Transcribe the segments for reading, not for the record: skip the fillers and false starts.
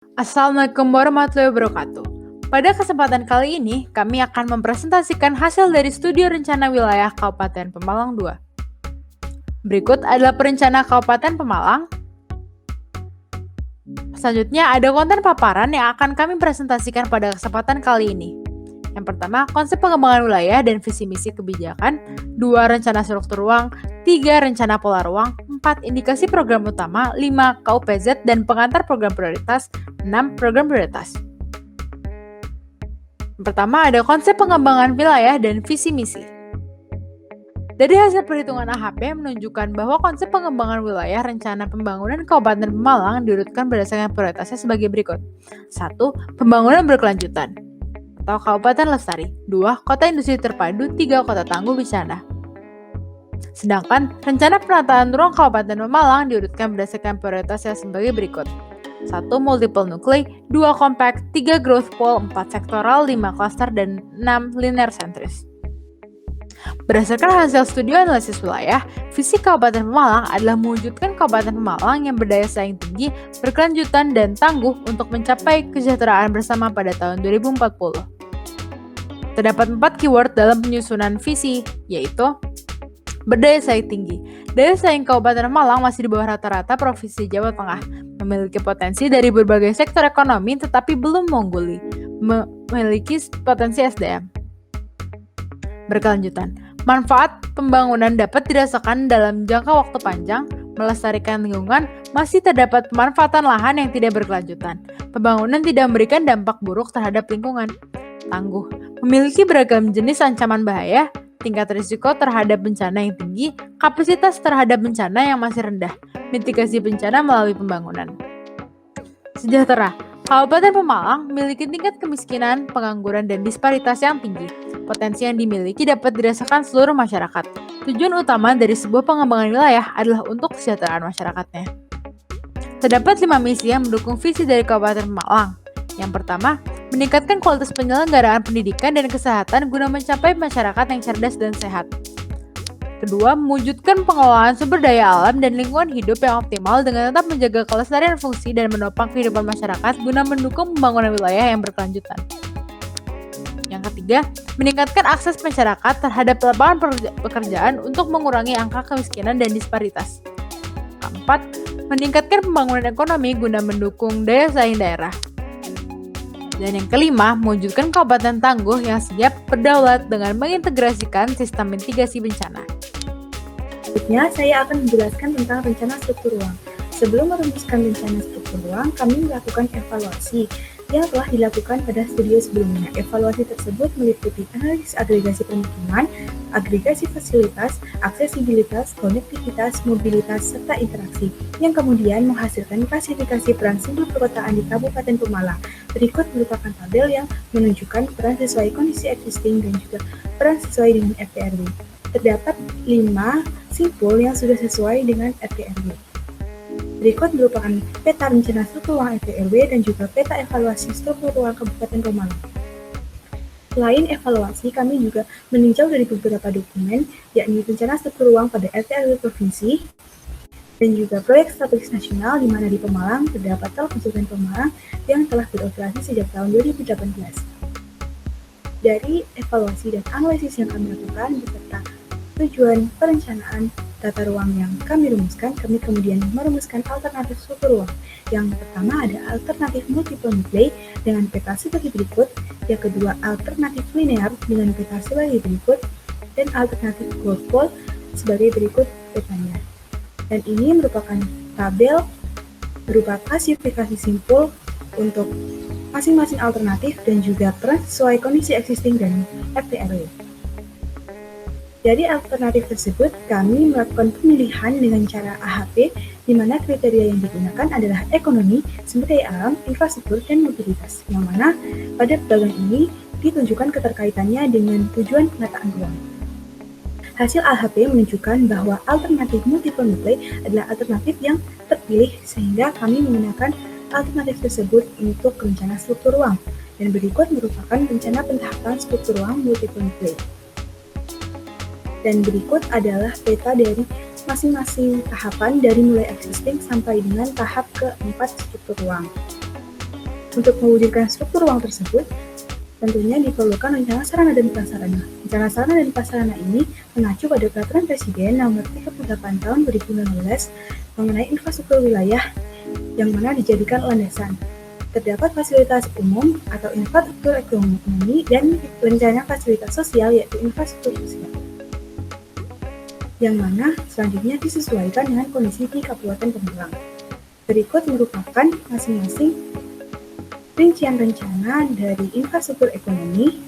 Assalamualaikum warahmatullahi wabarakatuh. Pada kesempatan kali ini, kami akan mempresentasikan hasil dari studi rencana wilayah Kabupaten Pemalang II. Berikut adalah perencana Kabupaten Pemalang. Selanjutnya ada konten paparan yang akan kami presentasikan pada kesempatan kali ini. Yang pertama, konsep pengembangan wilayah dan visi misi kebijakan. 2. Rencana struktur ruang. 3. Rencana pola ruang. 4. Indikasi program utama. 5. KUPZ dan pengantar program prioritas. 6. Program prioritas. Yang pertama ada konsep pengembangan wilayah dan visi misi. Dari hasil perhitungan AHP menunjukkan bahwa konsep pengembangan wilayah rencana pembangunan Kabupaten Pemalang diurutkan berdasarkan prioritasnya sebagai berikut. 1. Pembangunan berkelanjutan atau Kabupaten Lestari. 2. Kota industri terpadu. 3. Kota tangguh bencana. Sedangkan rencana penataan ruang Kabupaten Pemalang diurutkan berdasarkan prioritasnya sebagai berikut. 1. Multiple nuklei. 2. Compact. 3. Growth pole. 4. Sektoral. 5. Cluster. Dan 6. Linear sentris. Berdasarkan hasil studi analisis wilayah, visi Kabupaten Pemalang adalah mewujudkan Kabupaten Pemalang yang berdaya saing tinggi, berkelanjutan, dan tangguh untuk mencapai kesejahteraan bersama pada tahun 2040. Terdapat 4 keyword dalam penyusunan visi, yaitu berdaya saing tinggi. Daya saing Kabupaten Pemalang masih di bawah rata-rata Provinsi Jawa Tengah, memiliki potensi dari berbagai sektor ekonomi tetapi belum mengungguli, memiliki potensi SDM. Berkelanjutan, manfaat pembangunan dapat dirasakan dalam jangka waktu panjang, melestarikan lingkungan, masih terdapat pemanfaatan lahan yang tidak berkelanjutan. Pembangunan tidak memberikan dampak buruk terhadap lingkungan. Tangguh, memiliki beragam jenis ancaman bahaya, tingkat risiko terhadap bencana yang tinggi, kapasitas terhadap bencana yang masih rendah, mitigasi bencana melalui pembangunan. Sejahtera, Kabupaten Pemalang memiliki tingkat kemiskinan, pengangguran, dan disparitas yang tinggi. Potensi yang dimiliki dapat dirasakan seluruh masyarakat. Tujuan utama dari sebuah pengembangan wilayah adalah untuk kesejahteraan masyarakatnya. Terdapat 5 misi yang mendukung visi dari Kabupaten Pemalang. Yang pertama, meningkatkan kualitas penyelenggaraan pendidikan dan kesehatan guna mencapai masyarakat yang cerdas dan sehat. Kedua, mewujudkan pengelolaan sumber daya alam dan lingkungan hidup yang optimal dengan tetap menjaga kelestarian fungsi dan menopang kehidupan masyarakat guna mendukung pembangunan wilayah yang berkelanjutan. Yang ketiga, meningkatkan akses masyarakat terhadap lapangan pekerjaan untuk mengurangi angka kemiskinan dan disparitas. Keempat, meningkatkan pembangunan ekonomi guna mendukung daya saing daerah. Dan yang kelima, mewujudkan kabupaten tangguh yang siap berdaulat dengan mengintegrasikan sistem mitigasi bencana. Selanjutnya, saya akan menjelaskan tentang rencana struktur ruang. Sebelum merumuskan rencana struktur ruang, kami melakukan evaluasi yang telah dilakukan pada studi sebelumnya. Evaluasi tersebut meliputi analisis agregasi permukiman, agregasi fasilitas, aksesibilitas, konektivitas, mobilitas, serta interaksi, yang kemudian menghasilkan klasifikasi peran simbol perkotaan di Kabupaten Pemalang. Berikut merupakan tabel yang menunjukkan peran sesuai kondisi existing dan juga peran sesuai dengan RT/RW. Terdapat 5 simpul yang sudah sesuai dengan RT/RW. Berikut merupakan peta rencana struktur ruang RT/RW dan juga peta evaluasi struktur ruang Kabupaten Pemalang. Selain evaluasi, kami juga meninjau dari beberapa dokumen, yakni rencana struktur ruang pada RT/RW provinsi dan juga proyek strategis nasional di mana di Pemalang terdapat Telkomsel Pemalang yang telah beroperasi sejak tahun 2018. Dari evaluasi dan analisis yang kami lakukan beserta tujuan perencanaan tata ruang yang kami rumuskan, kami kemudian merumuskan alternatif struktur ruang. Yang pertama ada alternatif multiple nuklei dengan peta sebagai berikut, yang kedua alternatif linear dengan peta sebagai berikut, dan alternatif growth pole sebagai berikut petanya. Dan ini merupakan tabel berupa klasifikasi simpul untuk masing-masing alternatif dan juga peran sesuai kondisi existing dan RT/RW. Dari alternatif tersebut, kami melakukan pemilihan dengan cara AHP, di mana kriteria yang digunakan adalah ekonomi, sumber daya alam, infrastruktur, dan mobilitas, yang mana pada bagian ini ditunjukkan keterkaitannya dengan tujuan penataan ruang. Hasil AHP menunjukkan bahwa alternatif multiple nuklei adalah alternatif yang terpilih, sehingga kami menggunakan alternatif tersebut untuk rencana struktur ruang. Dan berikut merupakan rencana pentahapan struktur ruang multiple nuklei. Dan berikut adalah peta dari masing-masing tahapan dari mulai existing sampai dengan tahap keempat struktur ruang. Untuk mewujudkan struktur ruang tersebut, tentunya diperlukan rencana sarana dan prasarana. Rencana sarana dan prasarana ini mengacu pada Peraturan Presiden Nomor 38 Tahun 2016 mengenai infrastruktur wilayah yang mana dijadikan landasan. Terdapat fasilitas umum atau infrastruktur ekonomi dan rencana fasilitas sosial yaitu infrastruktur sosial, yang mana selanjutnya disesuaikan dengan kondisi di Kabupaten Pemalang. Berikut merupakan masing-masing rincian rencana dari infrastruktur ekonomi,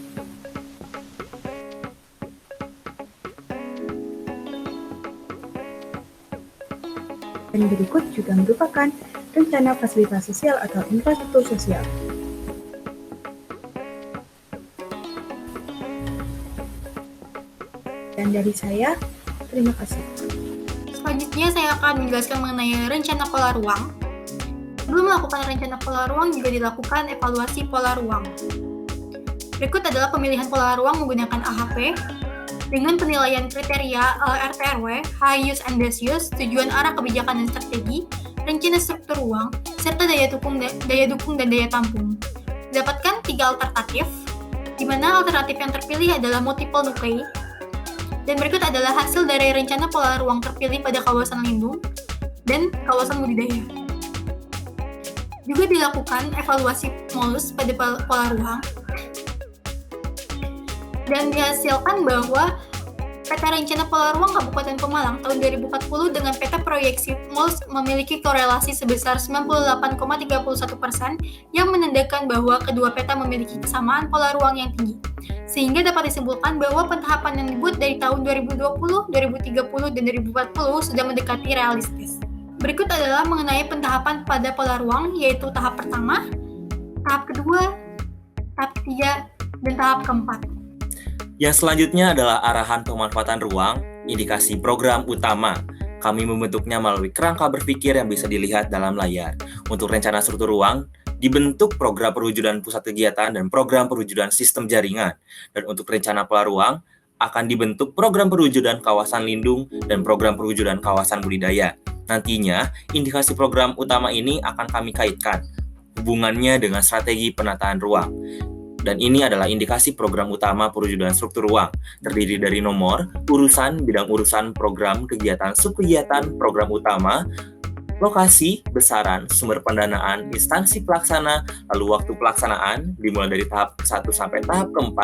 dan berikut juga merupakan rencana fasilitas sosial atau infrastruktur sosial. Dan dari saya, terima kasih. Selanjutnya saya akan menjelaskan mengenai rencana pola ruang. Sebelum melakukan rencana pola ruang juga dilakukan evaluasi pola ruang. Berikut adalah pemilihan pola ruang menggunakan AHP dengan penilaian kriteria LRT/RW, High Use and Best Use, tujuan arah kebijakan dan strategi, rencana struktur ruang, serta daya dukung dan daya tampung. Didapatkan 3 alternatif, di mana alternatif yang terpilih adalah multiple nuclei, dan berikut adalah hasil dari rencana pola ruang terpilih pada kawasan lindung dan kawasan budidaya. Juga dilakukan evaluasi MOLUS pada pola ruang, dan dihasilkan bahwa Peta Rencana Pola Ruang Kabupaten Pemalang tahun 2040 dengan peta proyeksi MOLUS memiliki korelasi sebesar 98,31% yang menandakan bahwa kedua peta memiliki kesamaan pola ruang yang tinggi. Sehingga dapat disimpulkan bahwa pentahapan yang dibuat dari tahun 2020, 2030, dan 2040 sudah mendekati realistis. Berikut adalah mengenai pentahapan pada pola ruang, yaitu tahap pertama, tahap kedua, tahap ketiga, dan tahap keempat. Yang selanjutnya adalah arahan pemanfaatan ruang, indikasi program utama. Kami membentuknya melalui kerangka berpikir yang bisa dilihat dalam layar. Untuk rencana struktur ruang, dibentuk program perwujudan pusat kegiatan dan program perwujudan sistem jaringan. Dan untuk rencana pola ruang, akan dibentuk program perwujudan kawasan lindung dan program perwujudan kawasan budidaya. Nantinya, indikasi program utama ini akan kami kaitkan hubungannya dengan strategi penataan ruang. Dan ini adalah indikasi program utama perwujudan struktur ruang, terdiri dari nomor, urusan, bidang urusan, program, kegiatan, subkegiatan, program utama, lokasi, besaran, sumber pendanaan, instansi pelaksana, lalu waktu pelaksanaan, dimulai dari tahap ke-1 sampai tahap ke-4,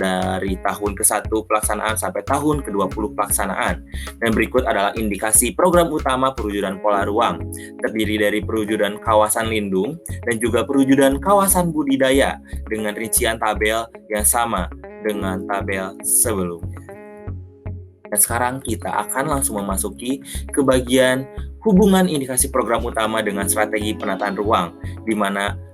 dari tahun ke-1 pelaksanaan sampai tahun ke-20 pelaksanaan. Dan berikut adalah indikasi program utama perwujudan pola ruang, terdiri dari perwujudan kawasan lindung dan juga perwujudan kawasan budidaya dengan rincian tabel yang sama dengan tabel sebelumnya. Dan sekarang kita akan langsung memasuki ke bagian hubungan indikasi program utama dengan strategi penataan ruang, di mana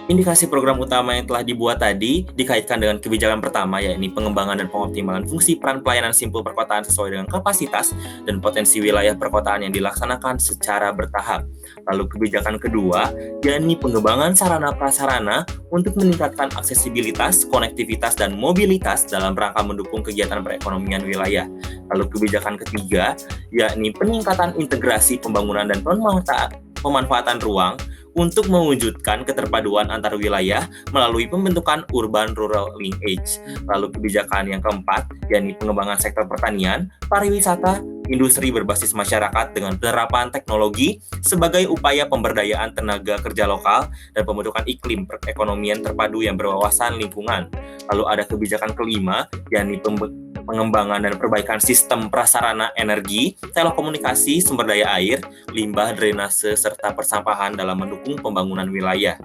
indikasi program utama yang telah dibuat tadi dikaitkan dengan kebijakan pertama, yakni pengembangan dan pengoptimalan fungsi peran pelayanan simpul perkotaan sesuai dengan kapasitas dan potensi wilayah perkotaan yang dilaksanakan secara bertahap. Lalu kebijakan kedua, yakni pengembangan sarana prasarana untuk meningkatkan aksesibilitas, konektivitas, dan mobilitas dalam rangka mendukung kegiatan perekonomian wilayah. Lalu kebijakan ketiga, yakni peningkatan integrasi pembangunan dan pemanfaatan ruang untuk mewujudkan keterpaduan antar wilayah melalui pembentukan urban-rural linkage. Lalu kebijakan yang keempat, yakni pengembangan sektor pertanian, pariwisata, industri berbasis masyarakat dengan penerapan teknologi sebagai upaya pemberdayaan tenaga kerja lokal dan pembentukan iklim perekonomian terpadu yang berwawasan lingkungan. Lalu ada kebijakan kelima, yakni pengembangan dan perbaikan sistem prasarana energi, telekomunikasi, sumber daya air, limbah, drainase, serta persampahan dalam mendukung pembangunan wilayah.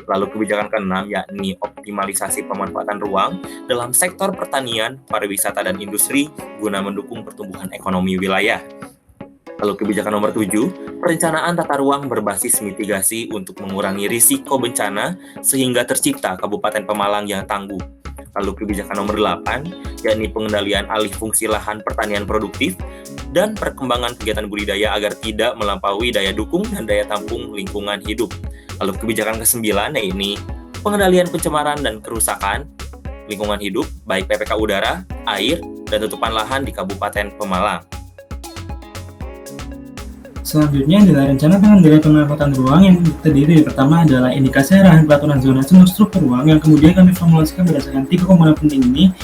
Lalu kebijakan keenam, yakni optimalisasi pemanfaatan ruang dalam sektor pertanian, pariwisata, dan industri guna mendukung pertumbuhan ekonomi wilayah. Lalu kebijakan nomor 7, perencanaan tata ruang berbasis mitigasi untuk mengurangi risiko bencana sehingga tercipta Kabupaten Pemalang yang tangguh. Lalu kebijakan nomor 8, yakni pengendalian alih fungsi lahan pertanian produktif dan perkembangan kegiatan budidaya agar tidak melampaui daya dukung dan daya tampung lingkungan hidup. Lalu kebijakan ke-9, yakni pengendalian pencemaran dan kerusakan lingkungan hidup, baik PPK udara, air, dan tutupan lahan di Kabupaten Pemalang. Selanjutnya adalah rencana pengendalian pemanfaatan ruang yang terdiri dari pertama adalah indikasi arahan peraturan zonasi untuk struktur ruang yang kemudian kami formulasikan berdasarkan 3 komponen penting ini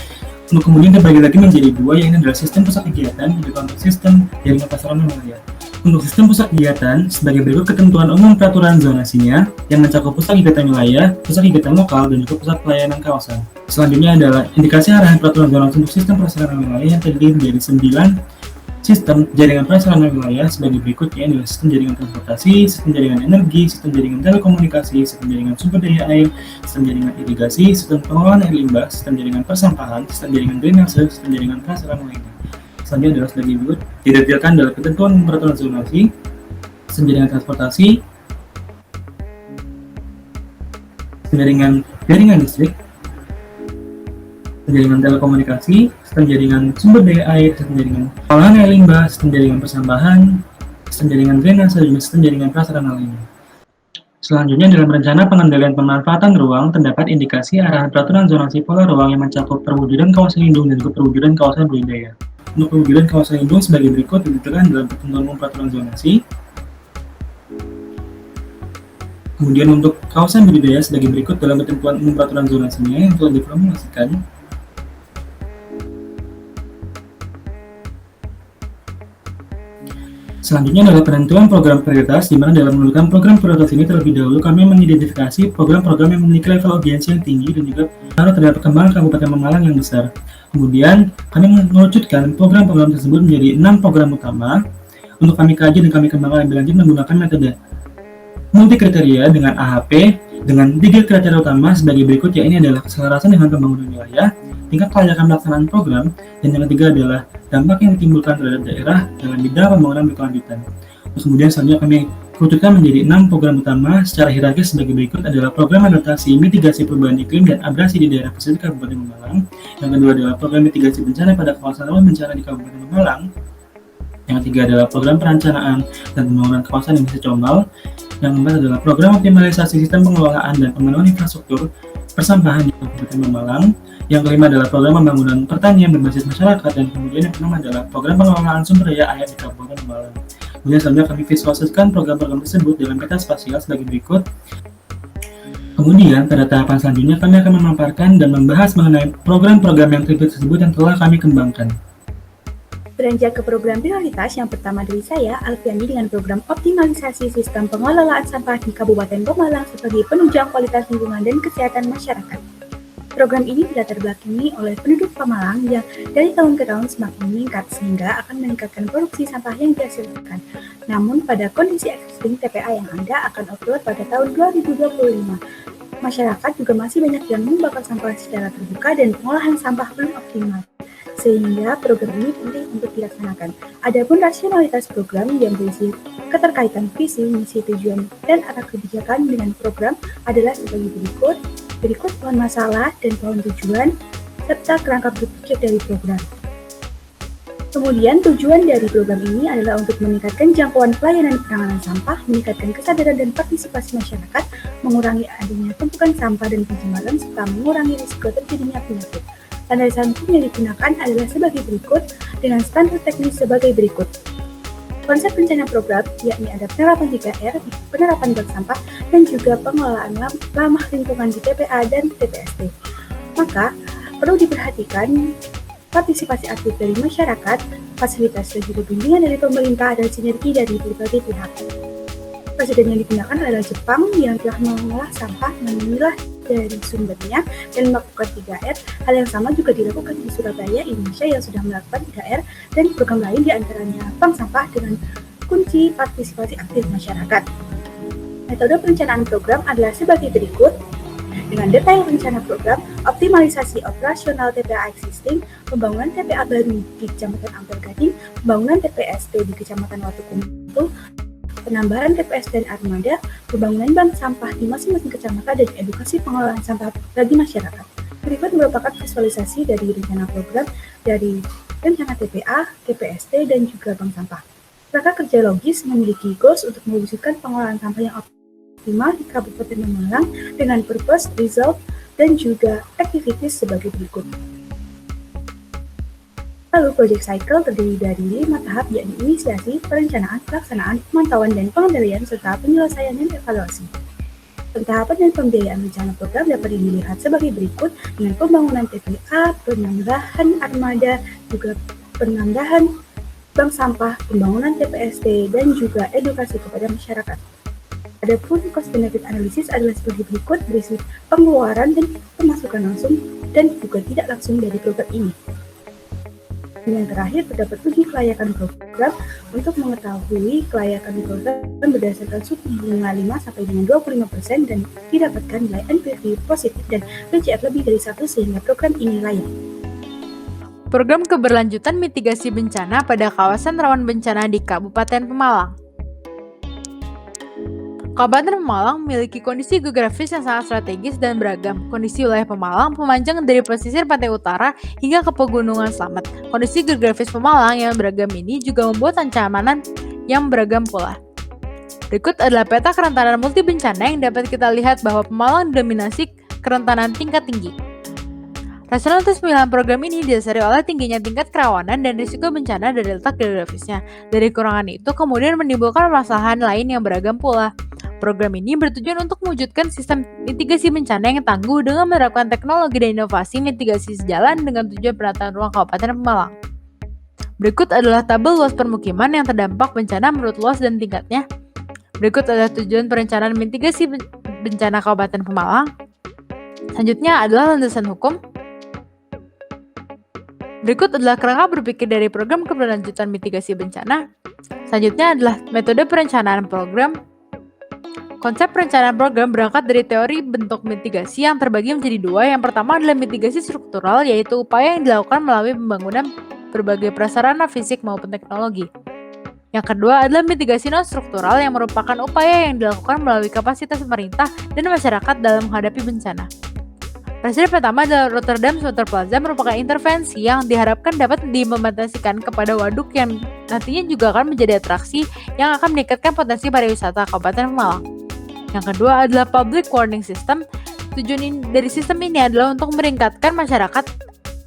untuk kemudian dibagi lagi menjadi 2, yang ini adalah sistem pusat kegiatan dan juga untuk sistem jaringan prasarana wilayah. Untuk sistem pusat kegiatan, sebagai berikut ketentuan umum peraturan zonasinya yang mencakup pusat kegiatan wilayah, pusat kegiatan lokal, dan juga pusat pelayanan kawasan. Selanjutnya adalah indikasi arahan peraturan zonasi untuk sistem prasarana wilayah yang terdiri dari 9 sistem jaringan prasarana wilayah sebagai berikut, ya, adalah sistem jaringan transportasi, sistem jaringan energi, sistem jaringan telekomunikasi, sistem jaringan sumber daya air, sistem jaringan irigasi, sistem pengelolaan air limbah, sistem jaringan persampahan, sistem jaringan drainase, sistem jaringan prasarana lainnya. Selanjutnya adalah sebagai berikut, didetailkan dalam ketentuan peraturan zonasi, sistem jaringan transportasi, sistem jaringan listrik, sistem jaringan telekomunikasi, sistem jaringan sumber daya air, sistem jaringan pengolahan air limbah, sistem jaringan persampahan, sistem jaringan drainase, dan sistem jaringan prasarana lainnya. Selanjutnya, dalam rencana pengendalian pemanfaatan ruang, terdapat indikasi arahan peraturan zonasi pola ruang yang mencakup perwujudan kawasan lindung dan juga perwujudan kawasan budidaya. Untuk perwujudan kawasan lindung sebagai berikut ditentukan dalam ketentuan umum peraturan zonasi. Kemudian untuk kawasan budidaya sebagai berikut dalam ketentuan umum peraturan zonasinya yang telah diformulasikan. Selanjutnya adalah penentuan program prioritas, di mana dalam menentukan program prioritas ini terlebih dahulu kami mengidentifikasi program-program yang memiliki level urgensi yang tinggi dan juga pengaruh terhadap perkembangan Kabupaten Pemalang yang besar. Kemudian kami mengerucutkan program-program tersebut menjadi 6 program utama untuk kami kaji dan kami kembangkan lebih lanjut menggunakan metode multi kriteria dengan AHP dengan 3 kriteria utama sebagai berikut, ya, ini adalah keselarasan dengan pembangunan wilayah, tingkat kelayakan pelaksanaan program, dan yang ketiga adalah dampak yang ditimbulkan terhadap daerah dalam bidang pembangunan berkelanjutan. Terus kemudian selanjutnya kami kerucutkan menjadi 6 program utama secara hierarkis sebagai berikut adalah program adaptasi mitigasi perubahan iklim dan abrasi di daerah pesisir Kabupaten Pemalang. Yang kedua adalah program mitigasi bencana pada kawasan rawan bencana di Kabupaten Pemalang. Yang ketiga adalah program perencanaan dan pembangunan kawasan Indonesia Combal. Yang keempat adalah program optimalisasi sistem pengelolaan dan pemenuhan infrastruktur persampahan di Kabupaten Pemalang. Yang kelima adalah program pembangunan pertanian berbasis masyarakat, dan kemudian yang keenam adalah program pengelolaan sumber daya air di Kabupaten Pemalang. Kemudian selanjutnya kami visualisasikan program-program tersebut dalam peta spasial sebagai berikut. Kemudian pada tahapan selanjutnya kami akan memaparkan dan membahas mengenai program-program yang tersebut yang telah kami kembangkan. Beranjak ke program prioritas, yang pertama dari saya, Alfiani, dengan program optimalisasi sistem pengelolaan sampah di Kabupaten Pemalang sebagai penunjang kualitas lingkungan dan kesehatan masyarakat. Program ini dilatar belakangi oleh penduduk Pemalang yang dari tahun ke tahun semakin meningkat sehingga akan meningkatkan produksi sampah yang dihasilkan. Namun pada kondisi existing TPA yang ada akan outdoor pada tahun 2025. Masyarakat juga masih banyak yang membakar sampah secara terbuka dan pengolahan sampah belum optimal, sehingga program ini penting untuk dilaksanakan. Adapun rasionalitas program yang berisi keterkaitan visi, misi, tujuan, dan arah kebijakan dengan program adalah sebagai berikut pohon masalah dan pohon tujuan, serta kerangka berpikir dari program. Kemudian tujuan dari program ini adalah untuk meningkatkan jangkauan pelayanan penanganan sampah, meningkatkan kesadaran dan partisipasi masyarakat, mengurangi adanya tumpukan sampah dan pencemaran, serta mengurangi risiko terjadinya penyakit. Standarisasi hukum yang digunakan adalah sebagai berikut dengan standar teknis sebagai berikut. Konsep rencana program yakni ada penerapan 3R, penerapan bank sampah, dan juga pengelolaan ramah lingkungan di TPA dan TPST. Maka perlu diperhatikan partisipasi aktif dari masyarakat, fasilitas dan juga bimbingan dari pemerintah dan sinergi dari berbagai pihak. Presiden yang digunakan adalah Jepang yang telah mengolah sampah, memilah dari sumbernya, dan melakukan 3R. Hal yang sama juga dilakukan di Surabaya, Indonesia yang sudah melakukan 3R, dan program lain diantaranya bank sampah dengan kunci partisipasi aktif masyarakat. Metode perencanaan program adalah sebagai berikut. Dengan detail rencana program, optimalisasi operasional TPA existing, pembangunan TPA baru di Kecamatan Ampel Gading, pembangunan TPST di Kecamatan Watukumpul, penambahan TPS dan armada, pembangunan bank sampah di masing-masing kecamatan, dan edukasi pengelolaan sampah bagi masyarakat. Berikut merupakan visualisasi dari rencana program dari rencana TPA, TPST, dan juga bank sampah. Kerangka kerja logis memiliki goals untuk mewujudkan pengelolaan sampah yang optimal di Kabupaten Pemalang dengan purpose, result, dan juga activities sebagai berikut. Lalu project cycle terdiri dari 5 tahap, yakni inisiasi, perencanaan, pelaksanaan, pemantauan dan pengendalian, serta penyelesaian dan evaluasi. Pentahapan dan pembiayaan rencana program dapat dilihat sebagai berikut, dengan pembangunan TPA, penambahan armada, juga penambahan bank sampah, pembangunan TPST, dan juga edukasi kepada masyarakat. Adapun cost benefit analysis adalah sebagai berikut, berisi pengeluaran dan pemasukan langsung dan juga tidak langsung dari program ini. Dan yang terakhir, terdapat uji kelayakan program untuk mengetahui kelayakan program berdasarkan suku bunga 5 sampai dengan 25% dan didapatkan nilai NPV positif dan PCF lebih dari 1 sehingga program ini layak. Program keberlanjutan mitigasi bencana pada kawasan rawan bencana di Kabupaten Pemalang. Kabupaten Pemalang memiliki kondisi geografis yang sangat strategis dan beragam. Kondisi wilayah Pemalang memanjang dari pesisir pantai utara hingga ke pegunungan Slamet. Kondisi geografis Pemalang yang beragam ini juga membuat ancaman yang beragam pula. Berikut adalah peta kerentanan multi bencana yang dapat kita lihat bahwa Pemalang didominasi kerentanan tingkat tinggi. Rasionalitas pemilihan program ini didasari oleh tingginya tingkat kerawanan dan risiko bencana dari letak geografisnya. Dari kurangan itu kemudian menimbulkan permasalahan lain yang beragam pula. Program ini bertujuan untuk mewujudkan sistem mitigasi bencana yang tangguh dengan menerapkan teknologi dan inovasi mitigasi sejalan dengan tujuan penataan ruang Kabupaten Pemalang. Berikut adalah tabel luas permukiman yang terdampak bencana menurut luas dan tingkatnya. Berikut adalah tujuan perencanaan mitigasi bencana Kabupaten Pemalang. Selanjutnya adalah landasan hukum. Berikut adalah kerangka berpikir dari program keberlanjutan mitigasi bencana. Selanjutnya adalah metode perencanaan program. Konsep perencanaan program berangkat dari teori bentuk mitigasi yang terbagi menjadi dua. Yang pertama adalah mitigasi struktural, yaitu upaya yang dilakukan melalui pembangunan berbagai prasarana fisik maupun teknologi. Yang kedua adalah mitigasi non-struktural yang merupakan upaya yang dilakukan melalui kapasitas pemerintah dan masyarakat dalam menghadapi bencana. Presiden pertama adalah Rotterdam Water Plaza merupakan intervensi yang diharapkan dapat diimplementasikan kepada waduk yang nantinya juga akan menjadi atraksi yang akan meningkatkan potensi pariwisata Kabupaten Pemalang. Yang kedua adalah Public Warning System. Tujuan dari sistem ini adalah untuk meringkatkan masyarakat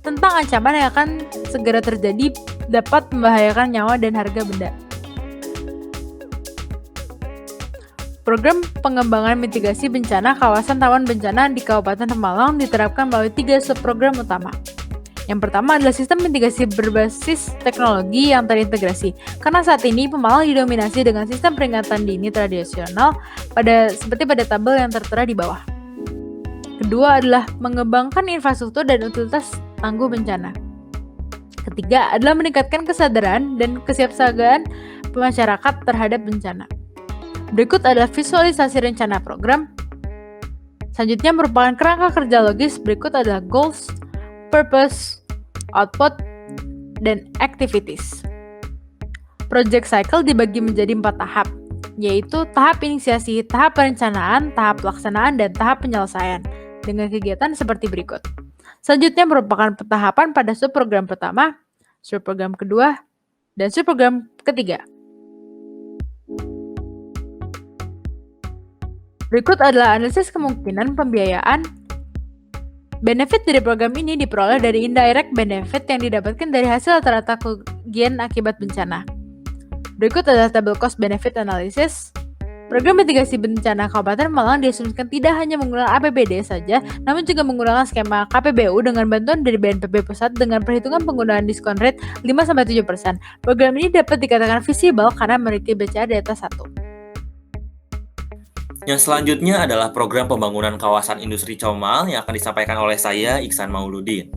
tentang ancaman yang akan segera terjadi dapat membahayakan nyawa dan harga benda. Program pengembangan mitigasi bencana kawasan rawan bencana di Kabupaten Pemalang diterapkan melalui 3 subprogram utama. Yang pertama adalah sistem mitigasi berbasis teknologi yang terintegrasi. Karena saat ini Pemalang didominasi dengan sistem peringatan dini tradisional seperti pada tabel yang tertera di bawah. Kedua adalah mengembangkan infrastruktur dan utilitas tangguh bencana. Ketiga adalah meningkatkan kesadaran dan kesiapsiagaan masyarakat terhadap bencana. Berikut adalah visualisasi rencana program. Selanjutnya merupakan kerangka kerja logis. Berikut adalah goals, purpose, output, dan activities. Project cycle dibagi menjadi 4 tahap, yaitu tahap inisiasi, tahap perencanaan, tahap pelaksanaan, dan tahap penyelesaian, dengan kegiatan seperti berikut. Selanjutnya merupakan tahapan pada subprogram pertama, subprogram kedua, dan subprogram ketiga. Berikut adalah analisis kemungkinan pembiayaan. Benefit dari program ini diperoleh dari indirect benefit yang didapatkan dari hasil rata-rata kerugian akibat bencana. Berikut adalah tabel cost benefit analysis. Program mitigasi bencana Kabupaten Pemalang diasumsikan tidak hanya menggunakan APBD saja, namun juga menggunakan skema KPBU dengan bantuan dari BNPB Pusat dengan perhitungan penggunaan diskon rate 5-7%. Program ini dapat dikatakan visible karena memiliki BCA di atas 1. Yang selanjutnya adalah program pembangunan kawasan industri Comal yang akan disampaikan oleh saya, Iksan Mauludin.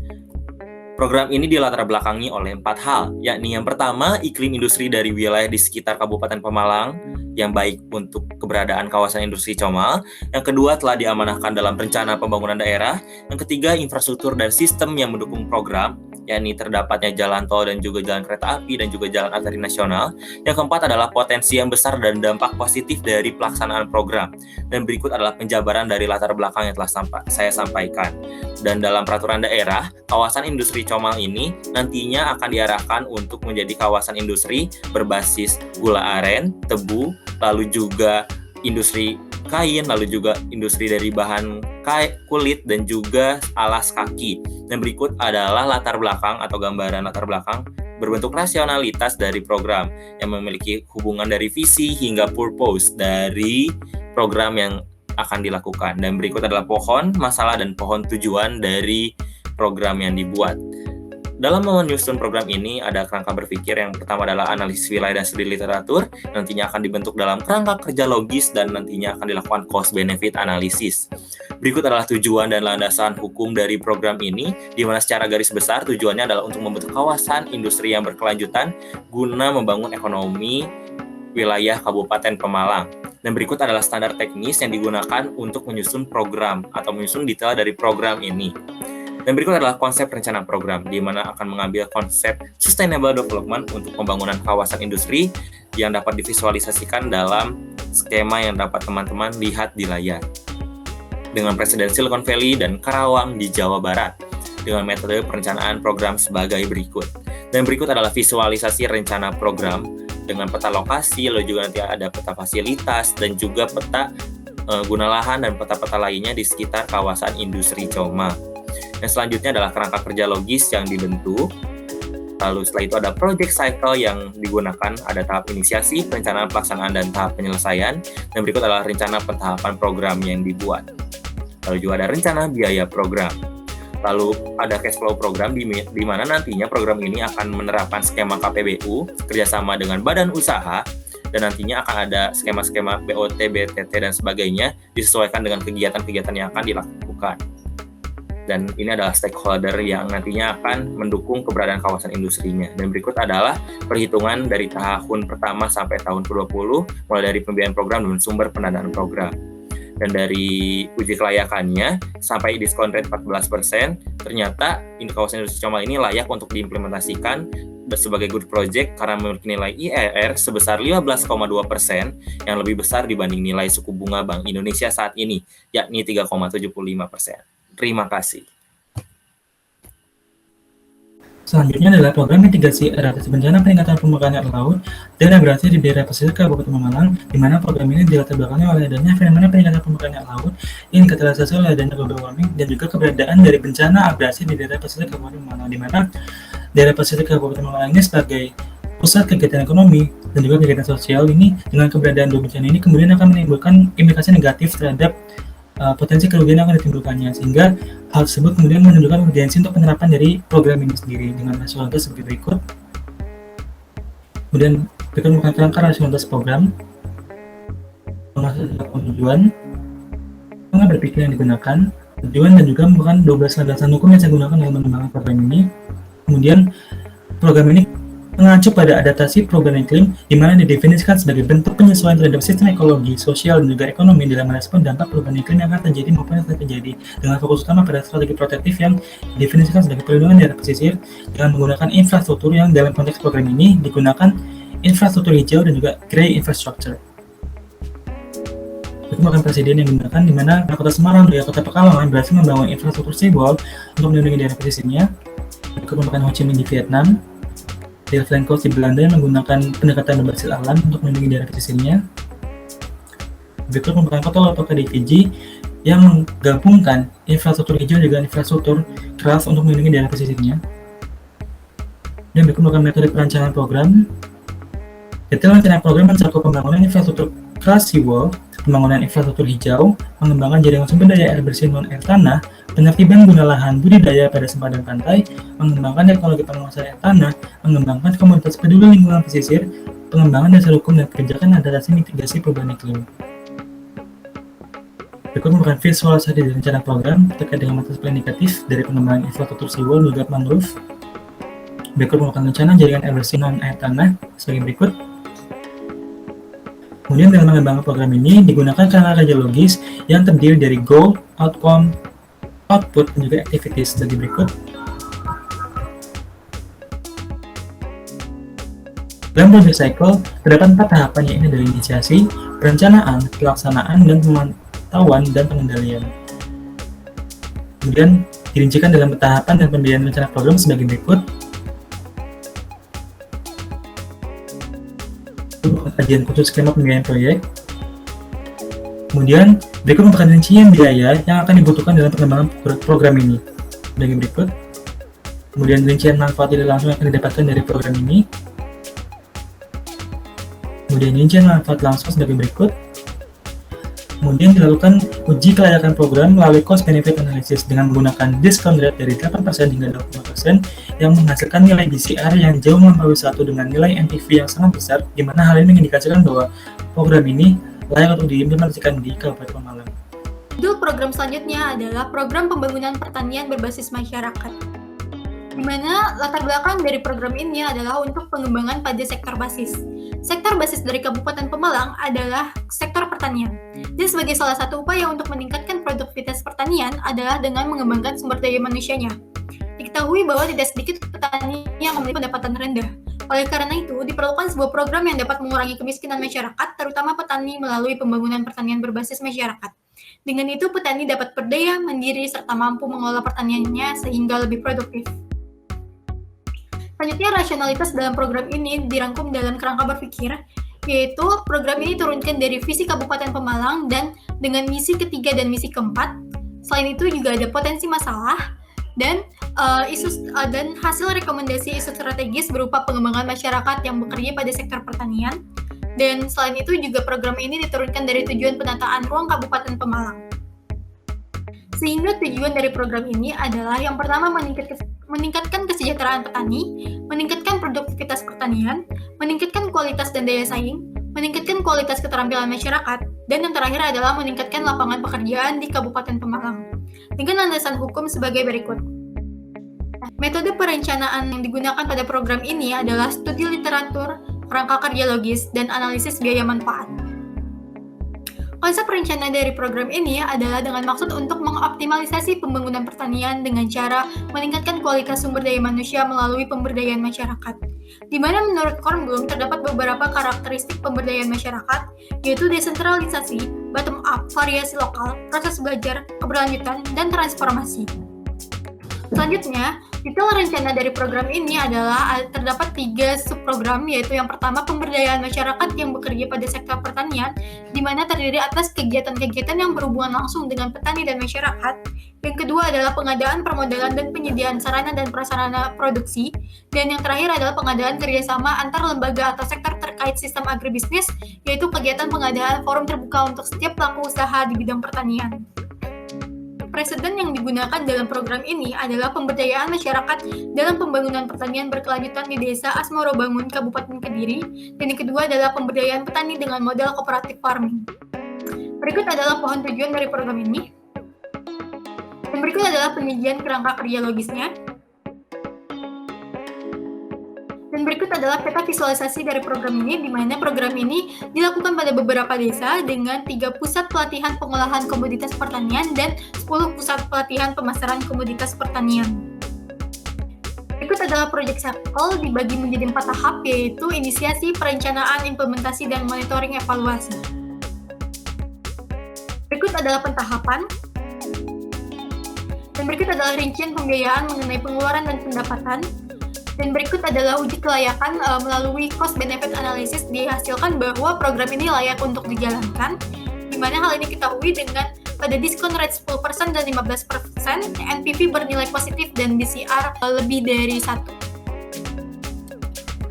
Program ini dilatar belakangi oleh 4 hal, yakni yang pertama, iklim industri dari wilayah di sekitar Kabupaten Pemalang yang baik untuk keberadaan kawasan industri Comal. Yang kedua, telah diamanahkan dalam rencana pembangunan daerah. Yang ketiga, infrastruktur dan sistem yang mendukung program, yakni terdapatnya jalan tol dan juga jalan kereta api dan juga jalan arteri nasional. Yang keempat adalah potensi yang besar dan dampak positif dari pelaksanaan program. Dan berikut adalah penjabaran dari latar belakang yang telah saya sampaikan. Dan dalam peraturan daerah, kawasan industri Comal ini nantinya akan diarahkan untuk menjadi kawasan industri berbasis gula aren, tebu, lalu juga industri kain, lalu juga industri dari bahan kulit, dan juga alas kaki. Dan berikut adalah latar belakang atau gambaran latar belakang berbentuk rasionalitas dari program yang memiliki hubungan dari visi hingga purpose dari program yang akan dilakukan. Dan berikut adalah pohon masalah dan pohon tujuan dari program yang dibuat. Dalam menyusun program ini, ada kerangka berpikir yang pertama adalah analisis wilayah dan studi literatur, nantinya akan dibentuk dalam kerangka kerja logis dan nantinya akan dilakukan cost-benefit analisis. Berikut adalah tujuan dan landasan hukum dari program ini, di mana secara garis besar tujuannya adalah untuk membentuk kawasan industri yang berkelanjutan guna membangun ekonomi wilayah Kabupaten Pemalang. Dan berikut adalah standar teknis yang digunakan untuk menyusun program atau menyusun detail dari program ini. Dan berikut adalah konsep rencana program, di mana akan mengambil konsep sustainable development untuk pembangunan kawasan industri yang dapat divisualisasikan dalam skema yang dapat teman-teman lihat di layar. Dengan presiden Silicon Valley dan Karawang di Jawa Barat, dengan metode perencanaan program sebagai berikut. Dan berikut adalah visualisasi rencana program dengan peta lokasi, lalu juga nanti ada peta fasilitas, dan juga peta guna lahan dan peta-peta lainnya di sekitar kawasan industri Coma. Dan selanjutnya adalah kerangka kerja logis yang dibentuk. Lalu setelah itu ada project cycle yang digunakan, ada tahap inisiasi, perencanaan, pelaksanaan, dan tahap penyelesaian. Dan berikut adalah rencana pentahapan program yang dibuat. Lalu juga ada rencana biaya program. Lalu ada cash flow program di mana nantinya program ini akan menerapkan skema KPBU, kerjasama dengan badan usaha, dan nantinya akan ada skema-skema BOT, BTT, dan sebagainya disesuaikan dengan kegiatan-kegiatan yang akan dilakukan. Dan ini adalah stakeholder yang nantinya akan mendukung keberadaan kawasan industrinya. Dan berikut adalah perhitungan dari tahun pertama sampai tahun ke-20, mulai dari pembiayaan program dan sumber pendanaan program. Dan dari uji kelayakannya, sampai diskon rate 14%, ternyata kawasan industri Coma ini layak untuk diimplementasikan sebagai good project karena memiliki nilai IRR sebesar 15,2%, yang lebih besar dibanding nilai suku bunga Bank Indonesia saat ini, yakni 3,75%. Terima kasih. Selanjutnya adalah program mitigasi adaptasi bencana peningkatan permukaan air laut dan abrasi di daerah pesisir Kabupaten Pemalang, di mana program ini dilatar belakangi oleh adanya fenomena peningkatan permukaan air laut yang dikatalisasi oleh adanya global warming dan juga keberadaan dari bencana abrasi di daerah pesisir Kabupaten Pemalang, di mana daerah pesisir Kabupaten Pemalang ini sebagai pusat kegiatan ekonomi dan juga kegiatan sosial ini, dengan keberadaan dua bencana ini kemudian akan menimbulkan implikasi negatif terhadap potensi kerugian yang akan ditimbulkannya, sehingga hal tersebut kemudian menunjukkan urgensi untuk penerapan dari program ini sendiri dengan rasionalitas seperti berikut. Kemudian berikut merupakan kerangka rasionalitas program, tujuan, cara berpikir yang digunakan, tujuan, dan juga merupakan 12 landasan hukum yang saya gunakan dalam mengembangkan program ini. Kemudian program ini mengacu pada adaptasi perubahan iklim, di mana didefinisikan sebagai bentuk penyesuaian terhadap sistem ekologi, sosial, dan juga ekonomi dalam merespon dampak perubahan iklim yang akan terjadi maupun yang telah terjadi, dengan fokus utama pada strategi protektif yang didefinisikan sebagai perlindungan daerah pesisir dengan menggunakan infrastruktur yang dalam konteks program ini digunakan infrastruktur hijau dan juga grey infrastructure. Itu merupakan presiden yang digunakan, di mana Kota Semarang dan Kota Pekalongan berhasil membangun infrastruktur seawall untuk melindungi daerah pesisirnya. Itu merupakan Ho Chi Minh di Vietnam, Flying Coast di Belanda yang menggunakan pendekatan berbasis alam untuk melindungi daerah pesisirnya. Berikut merupakan Kota Lautoka di Fiji yang menggabungkan infrastruktur hijau dengan infrastruktur keras untuk melindungi daerah pesisirnya. Dan berikut merupakan metode perencanaan program. Detail rencana program mencakup pembangunan infrastruktur keras seawall, pembangunan infrastruktur hijau, pengembangan jaringan sumber daya air bersih non-air tanah, penertiban guna lahan budidaya pada sempadan pantai, mengembangkan teknologi penguasaan air tanah, mengembangkan komunitas peduli lingkungan pesisir, pengembangan dasar hukum dan kebijakan adaptasi mitigasi perubahan iklim. Berikut merupakan visualisasi dari rencana program terkait dengan materi indikatif dari pengembangan infrastruktur seawall juga mangrove. Berikut merupakan rencana jaringan air bersih non-air tanah sebagai berikut. Kemudian dalam mengembangkan program ini digunakan kerangka kerja logis yang terdiri dari goal, outcome, output, dan juga activities sebagai berikut. Dalam project cycle, terdapat 4 tahapan, yaitu dari inisiasi, perencanaan, pelaksanaan, dan pemantauan dan pengendalian. Kemudian dirincikan dalam tahapan dan pembiayaan rencana program sebagai berikut. Kajian khusus skema pembiayaan proyek, Kemudian, berikut merupakan rincian biaya yang akan dibutuhkan dalam pengembangan program ini. Bagi berikut. Kemudian rincian manfaat tidak langsung yang akan didapatkan dari program ini. Kemudian rincian manfaat langsung sebagai berikut. Kemudian dilakukan uji kelayakan program melalui cost benefit analysis dengan menggunakan discount rate dari 8% hingga 25% yang menghasilkan nilai BCR yang jauh melampaui 1 dengan nilai NPV yang sangat besar, di mana hal ini mengindikasikan bahwa program ini layak untuk diimplementasikan di Kabupaten Pemalang. Judul program selanjutnya adalah Program Pembangunan Pertanian Berbasis Masyarakat, di mana latar belakang dari program ini adalah untuk pengembangan pada sektor basis. Sektor basis dari Kabupaten Pemalang adalah sektor pertanian. Dan sebagai salah satu upaya untuk meningkatkan produktivitas pertanian adalah dengan mengembangkan sumber daya manusianya. Diketahui bahwa tidak sedikit petani yang memiliki pendapatan rendah. Oleh karena itu, diperlukan sebuah program yang dapat mengurangi kemiskinan masyarakat, terutama petani melalui pembangunan pertanian berbasis masyarakat. Dengan itu, petani dapat berdaya, mandiri, serta mampu mengelola pertaniannya sehingga lebih produktif. Selanjutnya, rasionalitas dalam program ini dirangkum dalam kerangka berpikir, yaitu program ini turunkan dari visi Kabupaten Pemalang dan dengan misi ketiga dan misi keempat. Selain itu juga ada potensi masalah dan dan hasil rekomendasi isu strategis berupa pengembangan masyarakat yang bekerja pada sektor pertanian. Dan selain itu juga program ini diturunkan dari tujuan penataan ruang Kabupaten Pemalang. Sehingga tujuan dari program ini adalah yang pertama meningkatkan kesejahteraan petani, meningkatkan produktivitas pertanian, meningkatkan kualitas dan daya saing, meningkatkan kualitas keterampilan masyarakat, dan yang terakhir adalah meningkatkan lapangan pekerjaan di Kabupaten Pemalang. Dengan landasan hukum sebagai berikut. Metode perencanaan yang digunakan pada program ini adalah studi literatur, kerangka kerja logis, dan analisis biaya manfaat. Konsep rencana dari program ini adalah dengan maksud untuk mengoptimalisasi pembangunan pertanian dengan cara meningkatkan kualitas sumber daya manusia melalui pemberdayaan masyarakat. Di mana menurut Kornblum terdapat beberapa karakteristik pemberdayaan masyarakat, yaitu desentralisasi, bottom-up, variasi lokal, proses belajar, keberlanjutan, dan transformasi. Selanjutnya, detail rencana dari program ini adalah terdapat 3 subprogram, yaitu yang pertama pemberdayaan masyarakat yang bekerja pada sektor pertanian, di mana terdiri atas kegiatan-kegiatan yang berhubungan langsung dengan petani dan masyarakat. Yang kedua adalah pengadaan, permodalan, dan penyediaan sarana dan prasarana produksi. Dan yang terakhir adalah pengadaan kerjasama antar lembaga atau sektor terkait sistem agribisnis, yaitu kegiatan pengadaan forum terbuka untuk setiap pelaku usaha di bidang pertanian. Presiden yang digunakan dalam program ini adalah pemberdayaan masyarakat dalam pembangunan pertanian berkelanjutan di Desa Asmorobangun, Kabupaten Kediri, dan yang kedua adalah pemberdayaan petani dengan model cooperative farming. Berikut adalah pohon tujuan dari program ini. Dan berikut adalah penyajian kerangka kerja logisnya. Dan berikut adalah peta visualisasi dari program ini, di mana program ini dilakukan pada beberapa desa dengan 3 pusat pelatihan pengolahan komoditas pertanian dan 10 pusat pelatihan pemasaran komoditas pertanian. Berikut adalah proyek cycle dibagi menjadi 4 tahap, yaitu inisiasi, perencanaan, implementasi, dan monitoring evaluasi. Berikut adalah pentahapan. Dan berikut adalah rincian pembiayaan mengenai pengeluaran dan pendapatan. Dan berikut adalah uji kelayakan melalui cost benefit analysis, dihasilkan bahwa program ini layak untuk dijalankan, di mana hal ini diketahui dengan pada diskon rate 10% dan 15%, NPV bernilai positif dan BCR lebih dari 1.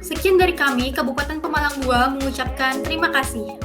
Sekian dari kami, Kabupaten Pemalang II mengucapkan terima kasih.